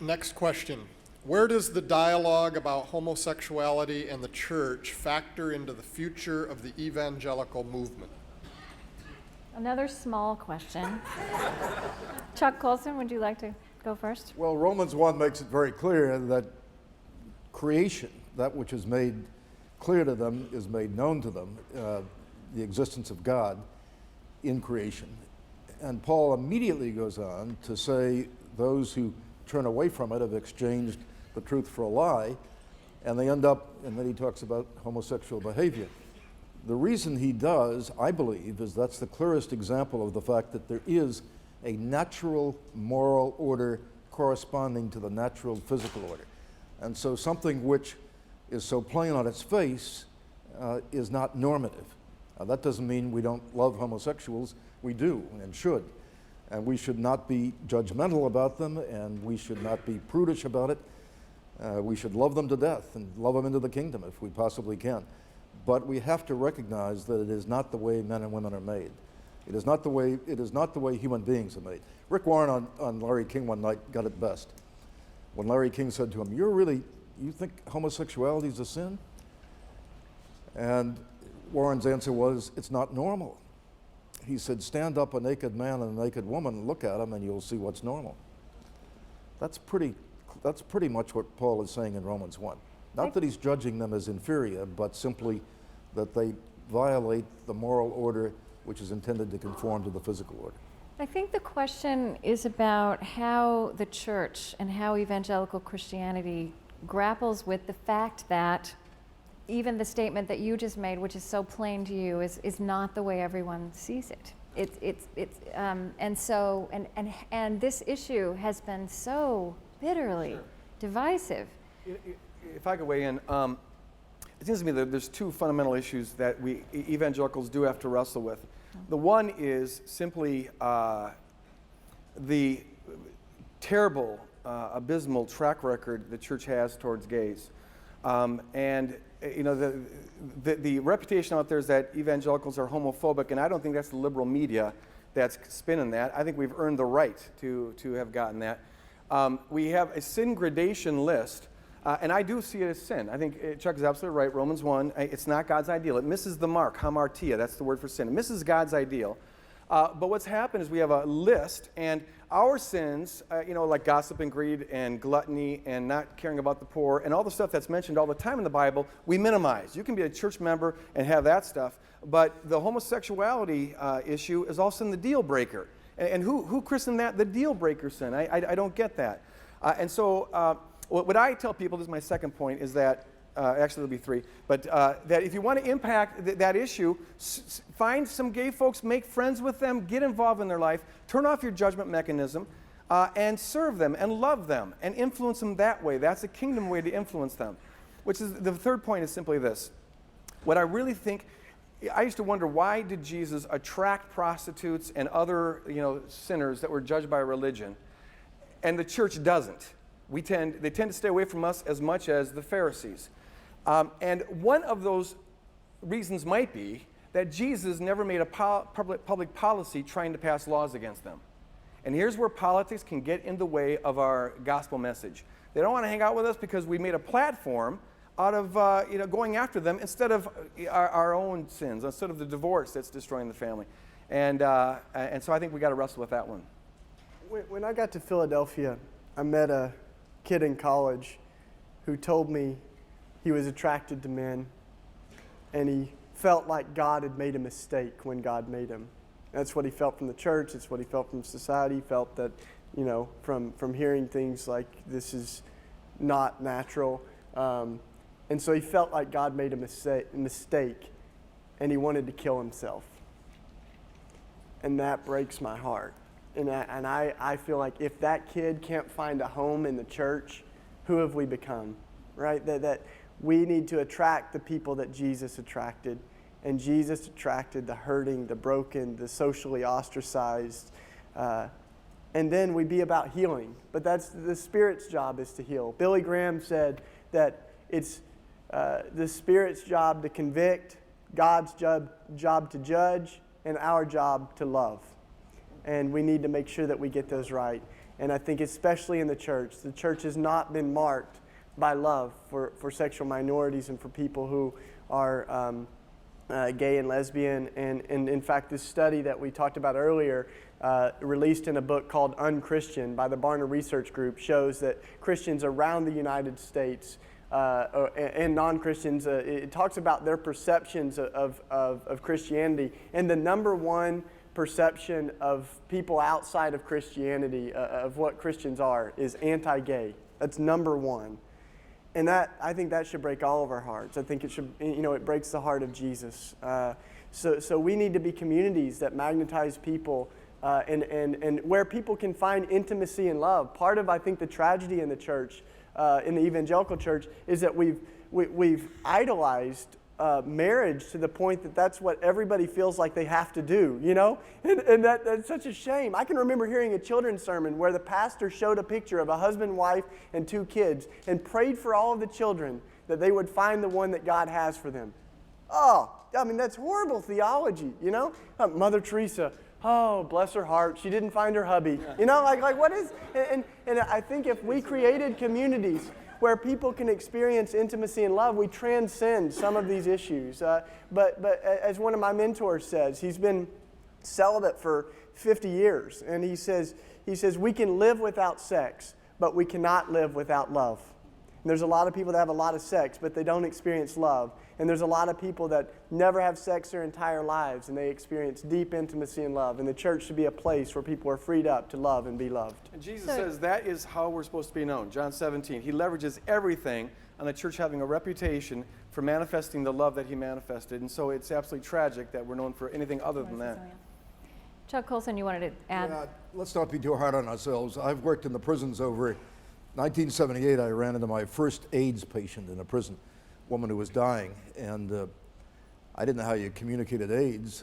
Next question. Where does the dialogue about homosexuality and the church factor into the future of the evangelical movement? Another small question. Chuck Colson, would you like to go first? Well, Romans 1 makes it very clear that creation, that which is made clear to them, is made known to them, the existence of God in creation. And Paul immediately goes on to say those who turn away from it have exchanged the truth for a lie, and they end up, and then he talks about homosexual behavior. The reason he does, I believe, is that's the clearest example of the fact that there is a natural moral order corresponding to the natural physical order. And so something which is so plain on its face is not normative. That doesn't mean we don't love homosexuals. We do and should. And we should not be judgmental about them, and we should not be prudish about it. We should love them to death and love them into the kingdom if we possibly can. But we have to recognize that it is not the way men and women are made. It is not the way human beings are made. Rick Warren on Larry King one night got it best. When Larry King said to him, you think homosexuality is a sin? And Warren's answer was, it's not normal. He said, stand up a naked man and a naked woman and look at them and you'll see what's normal. That's pretty much what Paul is saying in Romans 1. Not that he's judging them as inferior, but simply that they violate the moral order which is intended to conform to the physical order. I think the question is about how the church and how evangelical Christianity grapples with the fact that even the statement that you just made, which is so plain to you, is not the way everyone sees it. And this issue has been so bitterly divisive. If I could weigh in, it seems to me that there's two fundamental issues that we evangelicals do have to wrestle with. The one is simply the terrible, abysmal track record the church has towards gays. And you know, the reputation out there is that evangelicals are homophobic, and I don't think that's the liberal media that's spinning that. I think we've earned the right to have gotten that. We have a sin gradation list, and I do see it as sin. I think Chuck is absolutely right. Romans 1, it's not God's ideal. It misses the mark, hamartia, that's the word for sin. It misses God's ideal. But what's happened is we have a list, and our sins, like gossip and greed and gluttony and not caring about the poor and all the stuff that's mentioned all the time in the Bible, we minimize. You can be a church member and have that stuff, but the homosexuality issue is all of a sudden the deal breaker. And who christened that the deal breaker sin? I don't get that. And so what I tell people, this is my second point, is that actually, there'll be three, but that if you want to impact that issue, find some gay folks, make friends with them, get involved in their life, turn off your judgment mechanism, and serve them and love them and influence them that way. That's a kingdom way to influence them. Which is, the third point is simply this. What I really think, I used to wonder, why did Jesus attract prostitutes and other sinners that were judged by religion, and the church doesn't? They tend to stay away from us as much as the Pharisees. And one of those reasons might be that Jesus never made a public policy trying to pass laws against them. And here's where politics can get in the way of our gospel message. They don't want to hang out with us because we made a platform out of going after them instead of our own sins, instead of the divorce that's destroying the family. And so I think we got to wrestle with that one. When I got to Philadelphia, I met a kid in college who told me he was attracted to men, and he felt like God had made a mistake when God made him. That's what he felt from the church. It's what he felt from society. He felt that, from hearing things like this is not natural. And so he felt like God made a mistake, and he wanted to kill himself. And that breaks my heart. And I feel like if that kid can't find a home in the church, who have we become, right? That we need to attract the people that Jesus attracted. And Jesus attracted the hurting, the broken, the socially ostracized. And then we be about healing. But that's the Spirit's job, is to heal. Billy Graham said that it's the Spirit's job to convict, God's job to judge, and our job to love. And we need to make sure that we get those right. And I think especially in the church has not been marked by love for sexual minorities and for people who are gay and lesbian. And in fact, this study that we talked about earlier, released in a book called Unchristian by the Barna Research Group, shows that Christians around the United States and non-Christians, it talks about their perceptions of Christianity. And the number one perception of people outside of Christianity, of what Christians are, is anti-gay. That's number one. And I think that should break all of our hearts. I think it should, it breaks the heart of Jesus. So we need to be communities that magnetize people and where people can find intimacy and love. Part of, I think, the tragedy in the church, in the evangelical church, is that we've idolized marriage to the point that that's what everybody feels like they have to do, And that's such a shame. I can remember hearing a children's sermon where the pastor showed a picture of a husband, wife, and 2 kids and prayed for all of the children that they would find the one that God has for them. Oh, I mean, that's horrible theology, Mother Teresa, oh, bless her heart, she didn't find her hubby. Like what is, and I think if we created communities where people can experience intimacy and love, we transcend some of these issues. But as one of my mentors says, he's been celibate for 50 years, and he says we can live without sex, but we cannot live without love. And there's a lot of people that have a lot of sex, but they don't experience love. And there's a lot of people that never have sex their entire lives, and they experience deep intimacy and love. And the church should be a place where people are freed up to love and be loved. And Jesus says that is how we're supposed to be known. John 17, he leverages everything on the church having a reputation for manifesting the love that he manifested. And so it's absolutely tragic that we're known for anything other than that. Chuck Colson, you wanted to add? Yeah, let's not be too hard on ourselves. I've worked in the prisons over 1978. I ran into my first AIDS patient in a prison, woman who was dying, and I didn't know how you communicated AIDS.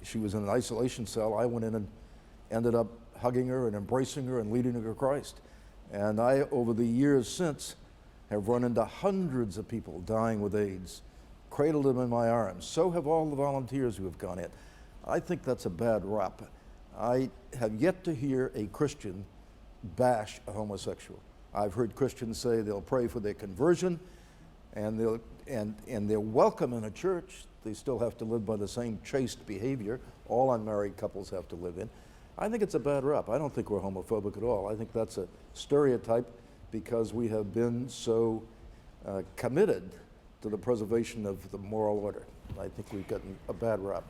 She was in an isolation cell. I went in and ended up hugging her and embracing her and leading her to Christ. And I, over the years since, have run into hundreds of people dying with AIDS, cradled them in my arms. So have all the volunteers who have gone in. I think that's a bad rap. I have yet to hear a Christian bash a homosexual. I've heard Christians say they'll pray for their conversion, and they're welcome in a church. They still have to live by the same chaste behavior all unmarried couples have to live in. I think it's a bad rap. I don't think we're homophobic at all. I think that's a stereotype because we have been so committed to the preservation of the moral order. I think we've gotten a bad rap.